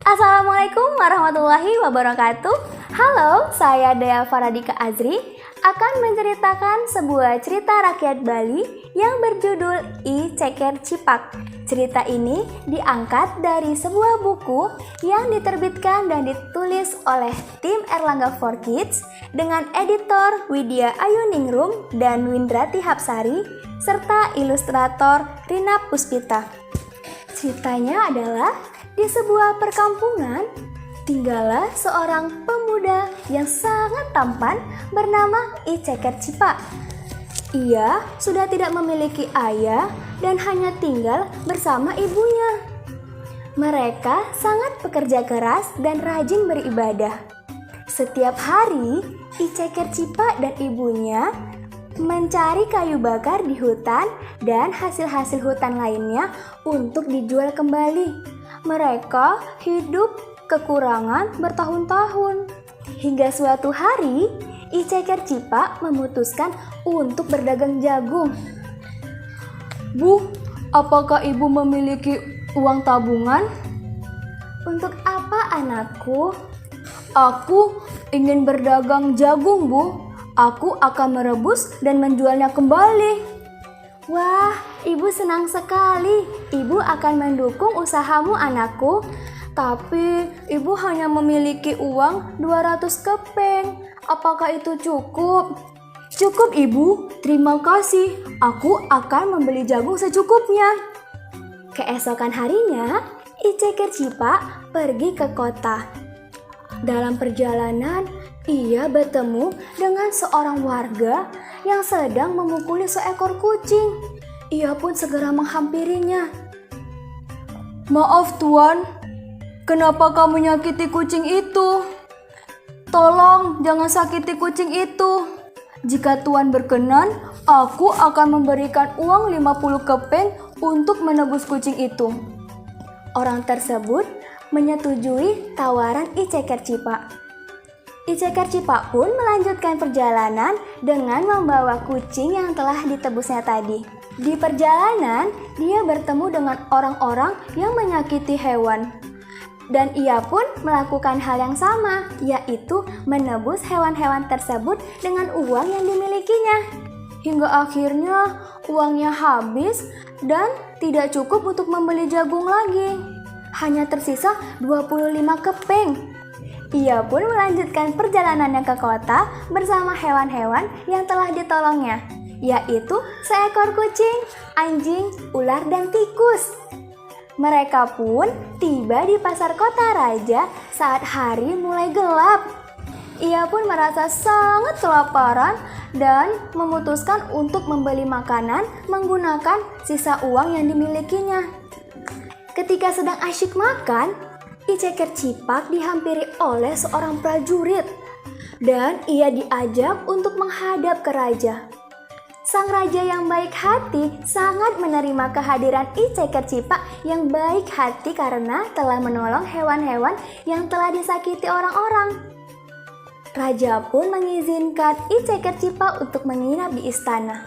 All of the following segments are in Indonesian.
Assalamualaikum warahmatullahi wabarakatuh. Halo, saya Dea Faradika Azri akan menceritakan sebuah cerita rakyat Bali yang berjudul I Ceker Cipak. Cerita ini diangkat dari sebuah buku yang diterbitkan dan ditulis oleh tim Erlangga for Kids dengan editor Widya Ayuningrum dan Windrati Hapsari serta ilustrator Rina Puspita. Ceritanya adalah di sebuah perkampungan tinggallah seorang pemuda yang sangat tampan bernama I Ceker Cipak. Ia sudah tidak memiliki ayah dan hanya tinggal bersama ibunya. Mereka sangat pekerja keras dan rajin beribadah. Setiap hari, I Ceker Cipak dan ibunya mencari kayu bakar di hutan dan hasil-hasil hutan lainnya untuk dijual kembali. Mereka hidup kekurangan bertahun-tahun. Hingga suatu hari, I Ceker Cipak memutuskan untuk berdagang jagung. Bu, apakah ibu memiliki uang tabungan? Untuk apa anakku? Aku ingin berdagang jagung, Bu. Aku akan merebus dan menjualnya kembali. Wah, ibu senang sekali. Ibu akan mendukung usahamu anakku. Tapi ibu hanya memiliki uang 200 keping. Apakah itu cukup? Cukup, Ibu. Terima kasih. Aku akan membeli jagung secukupnya. Keesokan harinya, I Ceker Cipak pergi ke kota. Dalam perjalanan, ia bertemu dengan seorang warga yang sedang memukuli seekor kucing. Ia pun segera menghampirinya. Maaf Tuan, kenapa kamu menyakiti kucing itu? Tolong jangan sakiti kucing itu. Jika Tuan berkenan, aku akan memberikan uang 50 keping untuk menebus kucing itu. Orang tersebut menyetujui tawaran I Ceker Cipak. I Ceker Cipak pun melanjutkan perjalanan dengan membawa kucing yang telah ditebusnya tadi. Di perjalanan, dia bertemu dengan orang-orang yang menyakiti hewan. Dan ia pun melakukan hal yang sama, yaitu menebus hewan-hewan tersebut dengan uang yang dimilikinya. Hingga akhirnya uangnya habis dan tidak cukup untuk membeli jagung lagi. Hanya tersisa 25 keping. Ia pun melanjutkan perjalanannya ke kota bersama hewan-hewan yang telah ditolongnya, yaitu seekor kucing, anjing, ular, dan tikus. Mereka pun tiba di pasar kota raja saat hari mulai gelap. Ia pun merasa sangat kelaparan dan memutuskan untuk membeli makanan menggunakan sisa uang yang dimilikinya. Ketika sedang asyik makan, I Ceker Cipak dihampiri oleh seorang prajurit dan ia diajak untuk menghadap ke raja. Sang raja yang baik hati sangat menerima kehadiran I Ceker Cipak yang baik hati karena telah menolong hewan-hewan yang telah disakiti orang-orang. Raja pun mengizinkan I Ceker Cipak untuk menginap di istana.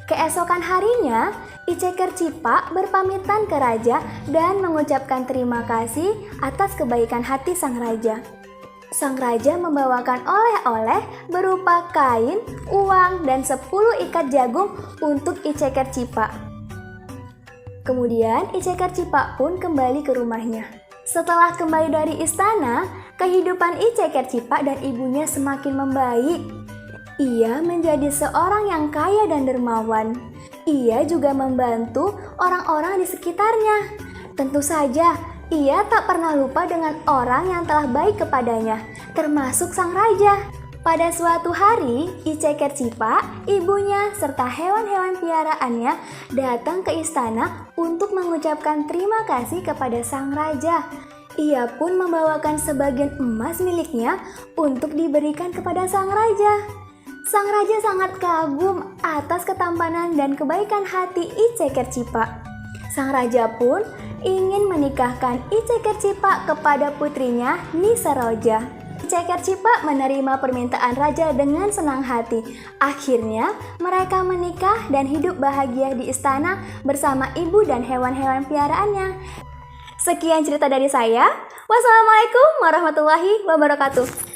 Keesokan harinya, I Ceker Cipak berpamitan ke raja dan mengucapkan terima kasih atas kebaikan hati sang raja. Sang raja membawakan oleh-oleh berupa kain, uang, dan 10 ikat jagung untuk I Ceker Cipak. Kemudian I Ceker Cipak pun kembali ke rumahnya. Setelah kembali dari istana, kehidupan I Ceker Cipak dan ibunya semakin membaik. Ia menjadi seorang yang kaya dan dermawan. Ia juga membantu orang-orang di sekitarnya. Tentu saja, ia tak pernah lupa dengan orang yang telah baik kepadanya, termasuk sang raja. Pada suatu hari, I Ceker Cipak, ibunya, serta hewan-hewan piaraannya datang ke istana untuk mengucapkan terima kasih kepada sang raja. Ia pun membawakan sebagian emas miliknya untuk diberikan kepada sang raja. Sang raja sangat kagum atas ketampanan dan kebaikan hati I Ceker Cipak. Sang raja pun ingin menikahkan I Ceker Cipak kepada putrinya Nisa Roja. I Ceker Cipak menerima permintaan raja dengan senang hati. Akhirnya mereka menikah dan hidup bahagia di istana bersama ibu dan hewan-hewan piaraannya. Sekian cerita dari saya. Wassalamualaikum warahmatullahi wabarakatuh.